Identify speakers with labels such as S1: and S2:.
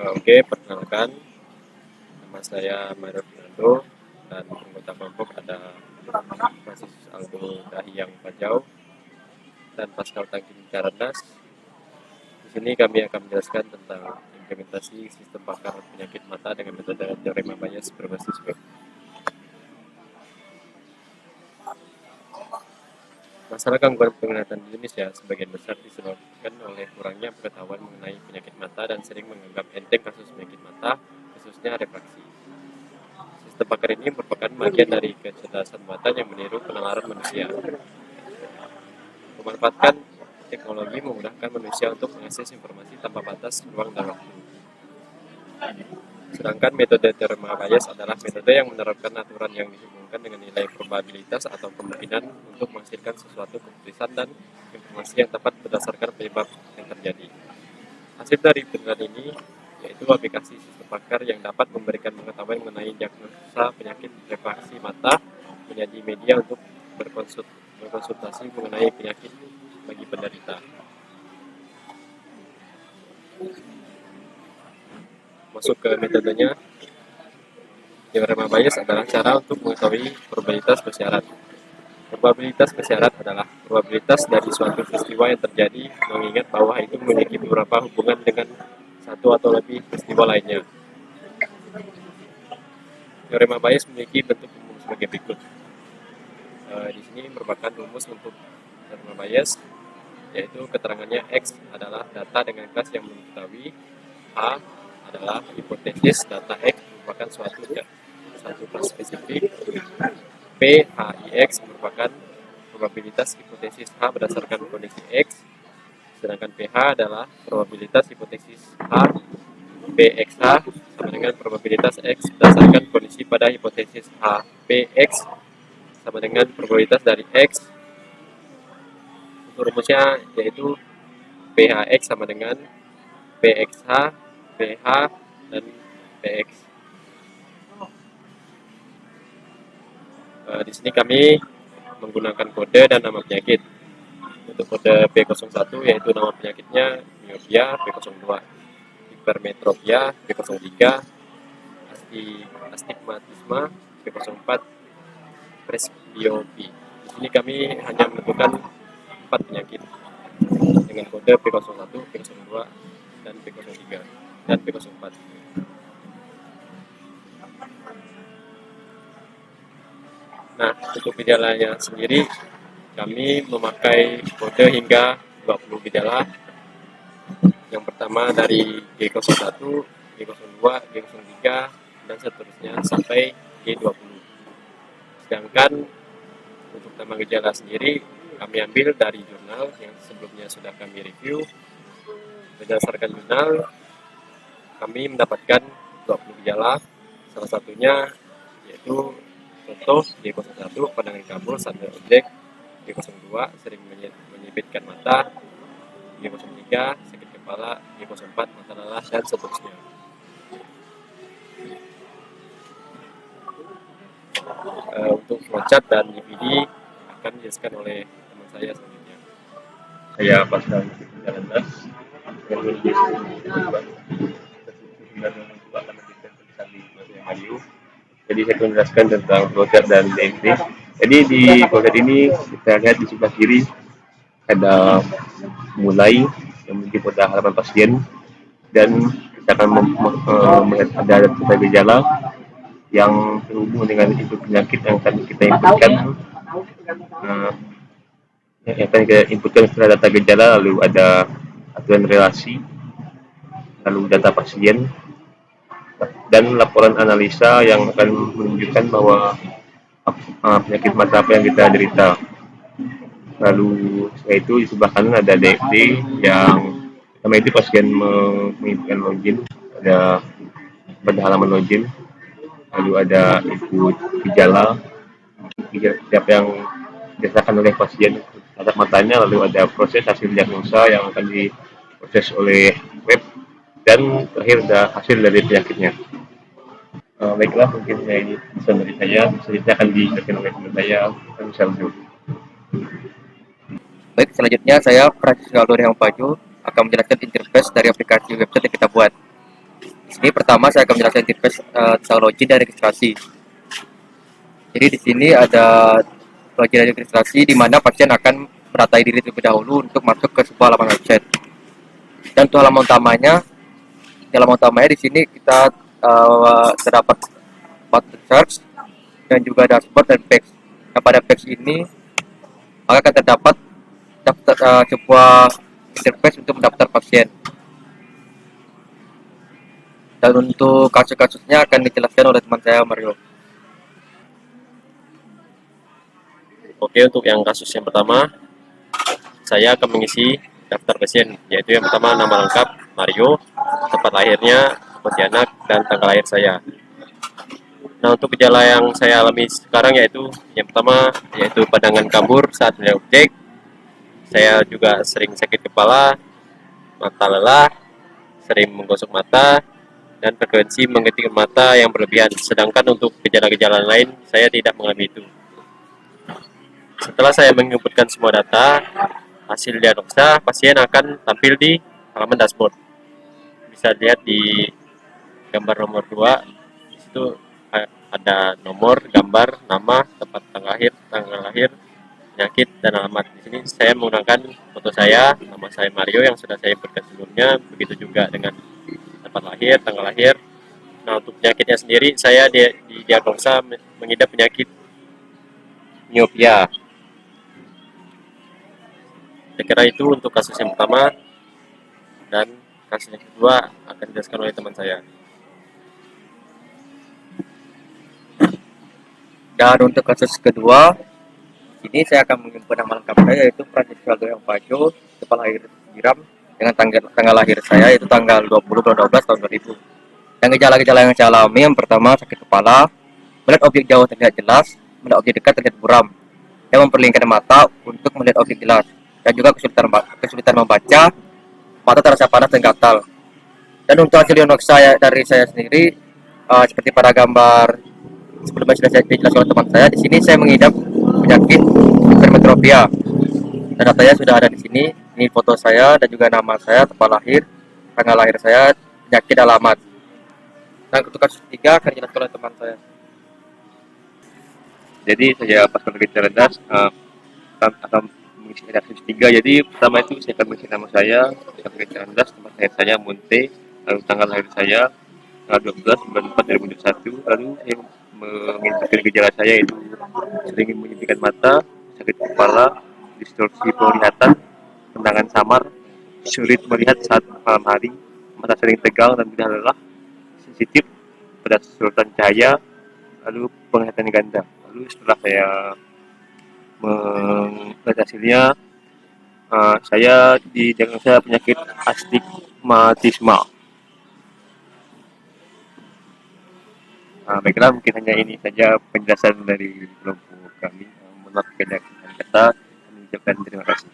S1: Oke, perkenalkan, nama saya Mario Fernando dan anggota kelompok ada Francis Aldo Dahiyang Pajau dan Pascal Tangkin Karandas. Di sini kami akan menjelaskan tentang implementasi sistem pakar penyakit mata dengan metode teorema Bayes berbasis web. Masalah gangguan penglihatan di Indonesia sebagian besar disebabkan oleh kurangnya pengetahuan mengenai penyakit mata dan sering menganggap enteng kasus penyakit mata, khususnya refraksi. Sistem pakar ini merupakan bagian dari kecerdasan buatan yang meniru penalaran manusia. Memanfaatkan teknologi memudahkan manusia untuk mengakses informasi tanpa batas ruang dan waktu. Sedangkan metode teorema Bayes adalah metode yang menerapkan aturan yang dihubungkan dengan nilai probabilitas atau kemungkinan untuk menghasilkan sesuatu keputusan dan informasi yang tepat berdasarkan penyebab yang terjadi. Hasil dari penelitian ini yaitu aplikasi sistem pakar yang dapat memberikan pengetahuan mengenai diagnosa penyakit refraksi mata menjadi media untuk berkonsultasi mengenai penyakit bagi penderita. Masuk ke metodenya, teorema Bayes adalah cara untuk mengetahui probabilitas bersyarat. Probabilitas bersyarat adalah probabilitas dari suatu peristiwa yang terjadi mengingat bahwa itu memiliki beberapa hubungan dengan satu atau lebih peristiwa lainnya. Teorema Bayes memiliki bentuk umum sebagai berikut. Di sini merupakan rumus untuk teorema Bayes, yaitu keterangannya X adalah data dengan kelas yang belum diketahui, H adalah hipotesis data X merupakan satu kelas spesifik, P HIX merupakan probabilitas hipotesis H berdasarkan kondisi X, sedangkan PH adalah probabilitas hipotesis H, PXH sama dengan probabilitas X berdasarkan kondisi pada hipotesis H, PX sama dengan probabilitas dari X. Untuk rumusnya yaitu PHX sama dengan PXH, PH, dan PX. Di sini kami menggunakan kode dan nama penyakit. Untuk kode P01 yaitu nama penyakitnya miopia, P02 hipermetropia, P03 astigmatisme, P04 presbiopi. Di sini kami hanya menentukan 4 penyakit dengan kode P01, P02, dan P03 dan P04. Nah, untuk gejalanya sendiri kami memakai kode hingga 20 gejala. Yang pertama dari G01, G02, G03, dan seterusnya sampai G20. Sedangkan untuk nama gejala sendiri kami ambil dari jurnal yang sebelumnya sudah kami review. Berdasarkan jurnal kami mendapatkan 20 gejala. Salah satunya yaitu contoh G01 pandangan kabur sambil objek, G02 sering menyipitkan mata, G03 sakit kepala, G04 mata lelah, dan seterusnya. Untuk flowchart dan DVD akan dijelaskan oleh teman saya selanjutnya.
S2: Saya Pascal Karandas yang menulis Mario. Jadi saya akan menjelaskan tentang flowchart dan DMT. Jadi di flowchart ini kita lihat di sebelah kiri ada mulai yang memiliki pada halaman pasien dan kita akan melihat ada data gejala yang terhubung dengan input penyakit yang akan kita inputkan. Yang akan kita inputkan setelah data gejala, lalu ada aturan relasi, lalu data pasien, dan laporan analisa yang akan menunjukkan bahwa penyakit mata apa yang kita derita. Lalu setelah itu di sebelah kanan ada DFD yang pertama itu pasien menginputkan login, ada pada halaman login, lalu ada input gejala siapa yang dirasakan oleh pasien terhadap matanya, lalu ada proses hasil diagnosa yang akan diproses oleh web, dan terakhir ada hasil dari penyakitnya. Baiklah, mungkin ini pesan dari saya. Selanjutnya akan dijelaskan oleh teman saya, Misalnya.
S3: Baik, selanjutnya saya Francis Aldo Dahiyang Pajau akan menjelaskan interface dari aplikasi website yang kita buat. Di sini pertama saya akan menjelaskan interface teknologi dan registrasi. Jadi di sini ada login dan registrasi di mana pasien akan mendatai diri terlebih dahulu untuk masuk ke sebuah laman website. Dan untuk halaman utamanya di sini kita terdapat button search dan juga dashboard dan page. Nah, pada page ini maka akan terdapat sebuah interface untuk mendaftar pasien. Dan untuk kasus-kasusnya akan dijelaskan oleh teman saya Mario.
S1: Oke, untuk yang kasus yang pertama, saya akan mengisi daftar pasien, yaitu yang pertama nama lengkap Mario, tempat lahirnya Pontianak, dan tanggal lahir saya. Nah, untuk gejala yang saya alami sekarang yaitu yang pertama yaitu pandangan kabur saat melihat objek. Saya juga sering sakit kepala, mata lelah, sering menggosok mata, dan frekuensi mengetik mata yang berlebihan. Sedangkan untuk gejala-gejala lain saya tidak mengalami itu. Setelah saya menginputkan semua data, hasil diagnosa pasien akan tampil di halaman dashboard. Bisa lihat di gambar nomor 2, di situ ada nomor, gambar, nama, tempat tanggal lahir, penyakit, dan alamat. Di sini saya menggunakan foto saya, nama saya Mario yang sudah saya inputkan sebelumnya, begitu juga dengan tempat lahir, tanggal lahir. Nah, untuk penyakitnya sendiri, saya didiagnosa mengidap penyakit miopia. Saya kira itu untuk kasus yang pertama, dan kasus yang kedua akan dijelaskan oleh teman saya.
S3: Dan untuk kasus kedua, ini saya akan menginput nama lengkap saya yaitu Francisco Aldo Pajo, kepala lahir Giram, dengan tanggal lahir saya yaitu tanggal 20 bulan 12 tahun 2000. Dan gejala-gejala yang saya alami yang pertama sakit kepala, melihat objek jauh terlihat jelas, melihat objek dekat terlihat buram, dan memperlingkarkan mata untuk melihat objek jelas, dan juga kesulitan membaca, mata terasa panas dan gatal. Dan untuk hasil diagnosa dari saya sendiri, seperti pada gambar sebelumnya sudah saya dijelaskan oleh teman saya, di sini saya mengidap penyakit hipermetropia. Dan datanya sudah ada di sini. Ini foto saya dan juga nama saya, tempat lahir, tanggal lahir saya, penyakit, alamat. Dan untuk kasus ketiga akan dijelaskan oleh teman saya.
S2: Jadi saya pas lagi cerdas akan mengisi kasus 3. Jadi pertama itu saya akan mengisi nama saya pakai cerdas, tempat lahir saya Munte, lalu tanggal lahir saya tanggal 12 bulan 4 2021. Lalu saya menginputkan gejala saya itu sering menyedihkan mata, sakit kepala, distorsi penglihatan, pandangan samar, sulit melihat saat malam hari, mata sering tegang dan mudah lelah, sensitif pada sorotan cahaya, lalu penglihatan ganda. Lalu setelah saya melihat hasilnya, saya didiagnosa penyakit astigmatisme. Baiklah, mungkin hanya ini saja penjelasan dari kelompok kami. Menurut keyakinan kata, kami ucapkan terima kasih.